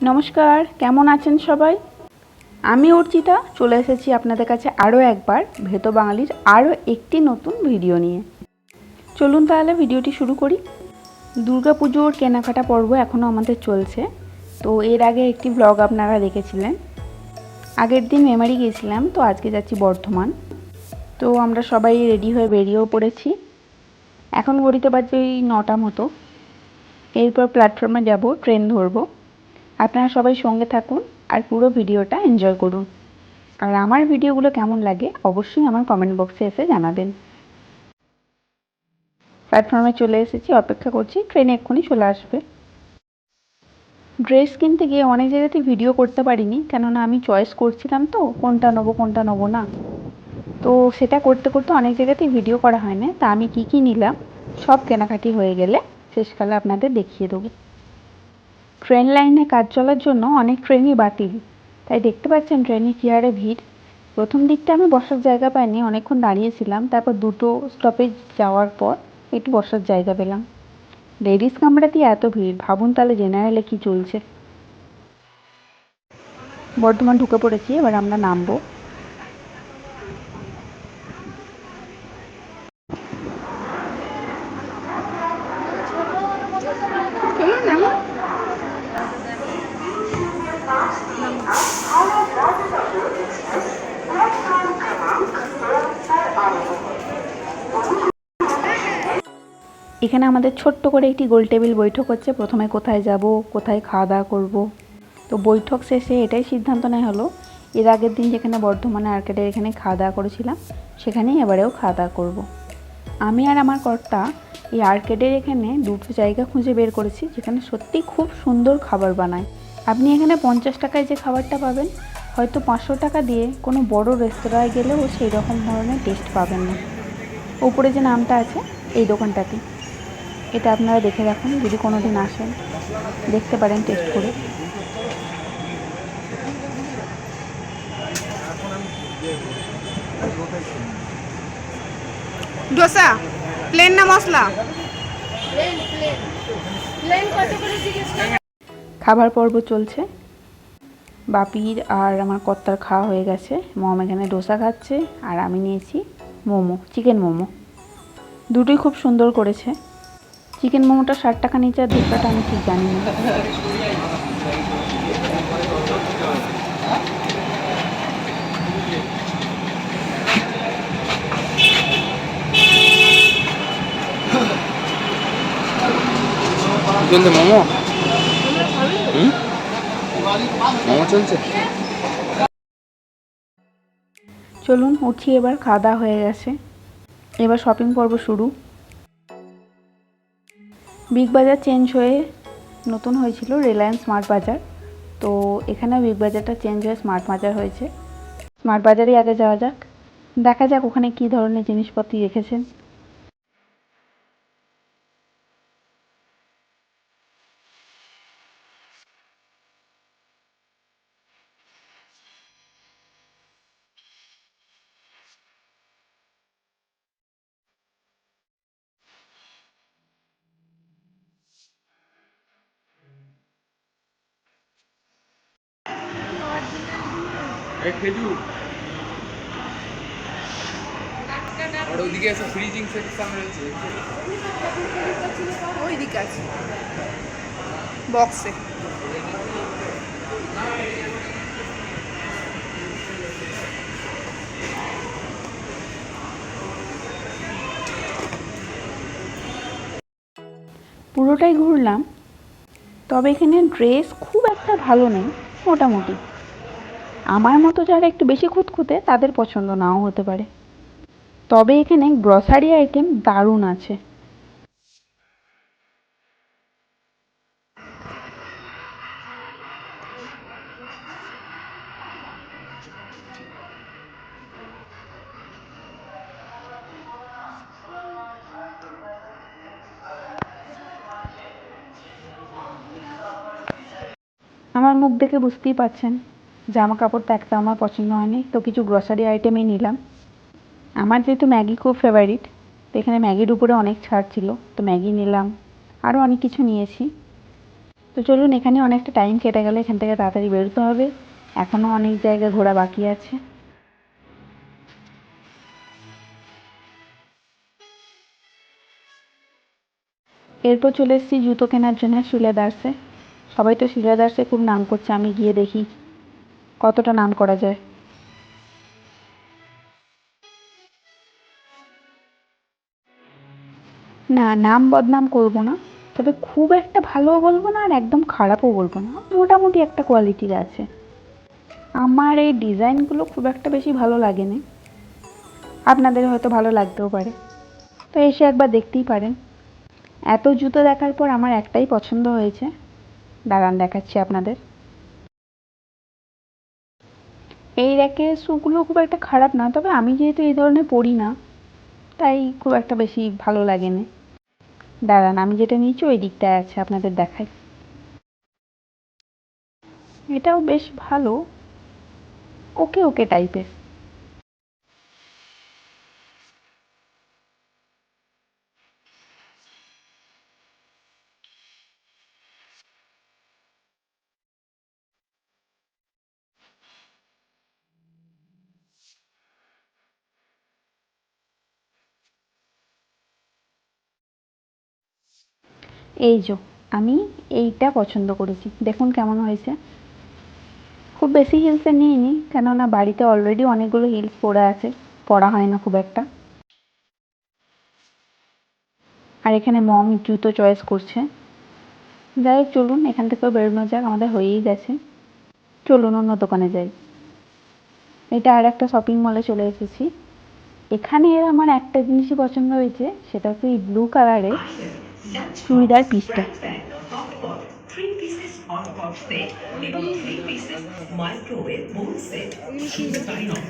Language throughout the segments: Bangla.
নমস্কার, কেমন আছেন সবাই? আমি অর্চিতা চলে এসেছি আপনাদের কাছে আরও একবার ভেতো বাঙালির আরও একটি নতুন ভিডিও নিয়ে। চলুন তাহলে ভিডিওটি শুরু করি। দুর্গাপুজোর কেনাকাটা পর্ব এখনও আমাদের চলছে। তো এর আগে একটি ব্লগ আপনারা দেখেছিলেন। আগের দিন মেমারি গিয়েছিলাম, তো আজকে যাচ্ছি বর্ধমান। তো আমরা সবাই রেডি হয়ে বেরিয়েও পড়েছি। এখন ঘড়িতে বাজে ওই 9টা মতো। এরপর প্ল্যাটফর্মে যাব, ট্রেন ধরবো। আপনারা সবাই সঙ্গে থাকুন আর পুরো ভিডিওটা এনজয় করুন। আর আমার ভিডিওগুলো কেমন লাগে অবশ্যই আমার কমেন্ট বক্সে এসে জানাবেন। প্ল্যাটফর্মে চলে এসেছি, অপেক্ষা করছি, ট্রেন এক্ষুনি চলে আসবে। ড্রেস কিনতে গিয়ে অনেক জায়গাতেই ভিডিও করতে পারিনি, কেননা আমি চয়েস করছিলাম তো কোনটা নেবো না। তো সেটা করতে করতে অনেক জায়গাতেই ভিডিও করা হয় না। তা আমি কী নিলাম সব কেনাকাটি হয়ে গেলে শেষকালে আপনাদের দেখিয়ে দেবো। ট্রেন লাইনে কাজ চলার জন্য অনেক ট্রেনই বাতিল, তাই দেখতে পাচ্ছেন ট্রেনে কী হারে ভিড়। প্রথম দিকটা আমি বসার জায়গা পাইনি, অনেকক্ষণ দাঁড়িয়েছিলাম। তারপর দুটো স্টপেজ যাওয়ার পর একটু বসার জায়গা পেলাম। লেডিস কামরাতেই এত ভিড়, ভাবুন তাহলে জেনারেলে কি চলছে। বর্ধমান ঢুকে পড়েছি, এবার আমরা নামবো। এখানে আমাদের ছোট্ট করে একটি গোল টেবিল বৈঠক হচ্ছে, প্রথমে কোথায় যাব, কোথায় খাওয়া দাওয়া করবো। তো বৈঠক শেষে এটাই সিদ্ধান্ত নেওয়া হলো, এর আগের দিন যেখানে বর্ধমানে আর্কেডের এখানে খাওয়া দাওয়া করেছিলাম সেখানেই এবারেও খাওয়া দাওয়া করবো। আমি আর আমার কর্তা এই আর্কেডের এখানে দুটো জায়গা খুঁজে বের করেছি যেখানে সত্যিই খুব সুন্দর খাবার বানায়। আপনি এখানে 50 টাকায় যে খাবারটা পাবেন, হয়তো 500 টাকা দিয়ে কোনো বড় রেস্তোরাঁয় গেলেও সেই রকম ধরনের টেস্ট পাবেন না। ওপরে যে নামটা আছে এই দোকানটাতে, এটা আপনারা দেখে রাখুন, যদি কোনো দিন আসেন দেখতে পারেন টেস্ট করে। ডোসা প্লেন না মশলা? খাবার পর্ব চলছে। বাপির আর আমার কর্তার খাওয়া হয়ে গেছে। মম এখানে ডোসা খাচ্ছে আর আমি নিয়েছি মোমো, চিকেন মোমো। দুটোই খুব সুন্দর করেছে। চিকেন মোমোটা 60 টাকা নিচে, আর ডোসাটা আমি ঠিক জানি না। মোমো মোমো চলছে। চলুন উঠি, এবার খাওয়া দাওয়া হয়ে গেছে, এবার শপিং পর্ব শুরু। বিগ বাজার চেঞ্জ হয়ে নতুন হয়েছিল রিলায়েন্স স্মার্ট বাজার। তো এখানে বিগ বাজারটা চেঞ্জ হয়ে স্মার্ট বাজার হয়েছে। স্মার্ট বাজারেই আগে যাওয়া যাক, দেখা যাক ওখানে কী ধরনের জিনিসপত্র রেখেছেন। আর ওইদিকে আছে ফ্রিজিং সেকশন রয়েছে, ওইদিকে আছে বক্সে। পুরোটাই ঘুরলাম, তবে এখানে ড্রেস খুব একটা ভালো নেই, মোটামুটি। আমার মতো যারা একটু বেশি খুঁতখুঁতে তাদের পছন্দ নাও হতে পারে। তবে এখানে গ্রসারি আইটেম দারুণ আছে। আমার মুখ দেখে বুঝতেই পারছেন জামা কাপড়টা একটা আমার পছন্দ হয়নি, তো কিছু গ্রসারি আইটেমই নিলাম। আমার যেহেতু ম্যাগি খুব ফেভারিট, তো এখানে ম্যাগির উপরে অনেক ছাড় ছিল, তো ম্যাগি নিলাম, আরও অনেক কিছু নিয়েছি। তো তো চলুন, এখানে অনেকটা টাইম কেটে গেলে এখান থেকে তাড়াতাড়ি বেরোতে হবে, এখনও অনেক জায়গা ঘোরা বাকি আছে। এরপর চলে এসেছি জুতো কেনার জন্য শিলেদার্সে। সবাই তো শিলেদার্সে খুব নাম করছে, আমি গিয়ে দেখি কতটা নাম করা যায়। না, নাম বদনাম করব না, তবে খুব একটা ভালোও বলবো না আর একদম খারাপও বলবো না, মোটামুটি একটা কোয়ালিটির আছে। আমার এই ডিজাইনগুলো খুব একটা বেশি ভালো লাগেনি, আপনাদের হয়তো ভালো লাগতেও পারে, তো এসে একবার দেখতেই পারেন। এত জুতো দেখার পর আমার একটাই পছন্দ হয়েছে, দাঁড়ান দেখাচ্ছি আপনাদের। এই র্যাকের শুগুলো খুব একটা খারাপ না, তবে আমি যেহেতু এই ধরনের পরি না তাই খুব একটা বেশি ভালো লাগেনি। দাঁড়ান, আমি যেটা নিয়েছি ওই দিকটায় আছে, আপনাদের দেখাই। এটাও বেশ ভালো, ওকে ওকে টাইপের। এই যে আমি এইটা পছন্দ করেছি, দেখুন কেমন হয়েছে। খুব বেশি হিলসে নিইনি, কেননা বাড়িতে অলরেডি অনেকগুলো হিলস পরা আছে, পরা হয় না খুব একটা। আর এখানে মম জুতো চয়েস করছে। যাই হোক, চলুন এখান থেকেও বেরোনো যাক, আমাদের হয়েই গেছে। চলুন অন্য দোকানে যাই। এটা আর একটা শপিং মলে চলে এসেছি। এখানে আমার একটা জিনিসই পছন্দ হয়েছে, সেটা হচ্ছে এই ব্লু কালারের চুড়িদার পিসটা।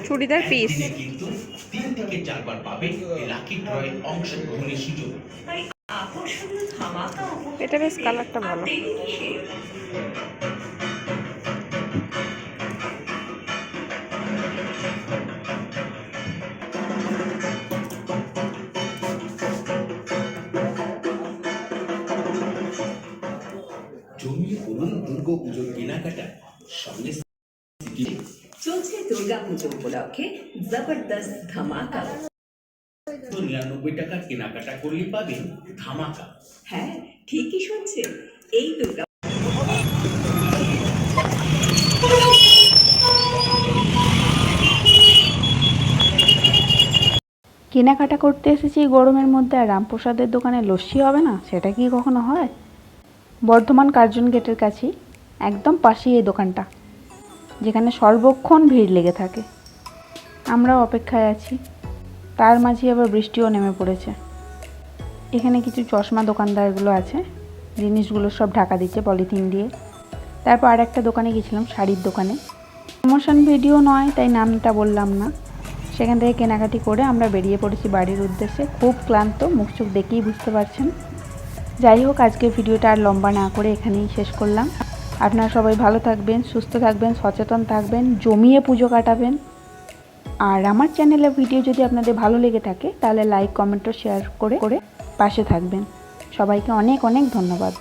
চুড়িদার পিস। কিন্তু 3 থেকে 4 বার পাবেন এই লাকি ড্রয়ে অংশগ্রহণের সুযোগ। এটা বেশ কালারটা ভালো। জমিয়ে পড়ুন দুর্গাপুজোর কেনাকাটা, সঙ্গে চলছে দুর্গাপুজো উপলক্ষে জবরদস্ত ধামাকা। 99 টাকার কেনাকাটা করলে পাবেন ধামাকা। হ্যাঁ, ঠিকই শুনছেন, এই দুর্গা কেনাকাটা করতে এসেছি এই গরমের মধ্যে, আর রামপ্রসাদের দোকানে লস্যি হবে না, সেটা কি কখনো হয়? বর্ধমান কার্জন গেটের কাছেই একদম পাশেই এই দোকানটা, যেখানে সর্বক্ষণ ভিড় লেগে থাকে। আমরাও অপেক্ষায় আছি, তার মাঝে আবার বৃষ্টিও নেমে পড়েছে। এখানে কিছু চশমা দোকানদারগুলো আছে, জিনিসগুলো সব ঢাকা দিচ্ছে পলিথিন দিয়ে। তারপর আর একটা দোকানে গেছিলাম, শাড়ির দোকানে। প্রমোশন ভিডিও নয় তাই নামটা বললাম না। সেখান থেকে কেনাকাটি করে আমরা বেরিয়ে পড়েছি বাড়ির উদ্দেশ্যে। খুব ক্লান্ত, মুখ চোখ দেখেই বুঝতে পারছেন। যাই হোক, আজকের ভিডিওটা আর লম্বা না করে এখানেই শেষ করলাম। আপনারা সবাই ভালো থাকবেন, সুস্থ থাকবেন, সচেতন থাকবেন, জমিয়ে পুজো কাটাবেন। আর আমার চ্যানেলের ভিডিও যদি আপনাদের ভালো লেগে থাকে তাহলে লাইক, কমেন্ট ও শেয়ার করে পাশে থাকবেন। সবাইকে অনেক অনেক ধন্যবাদ।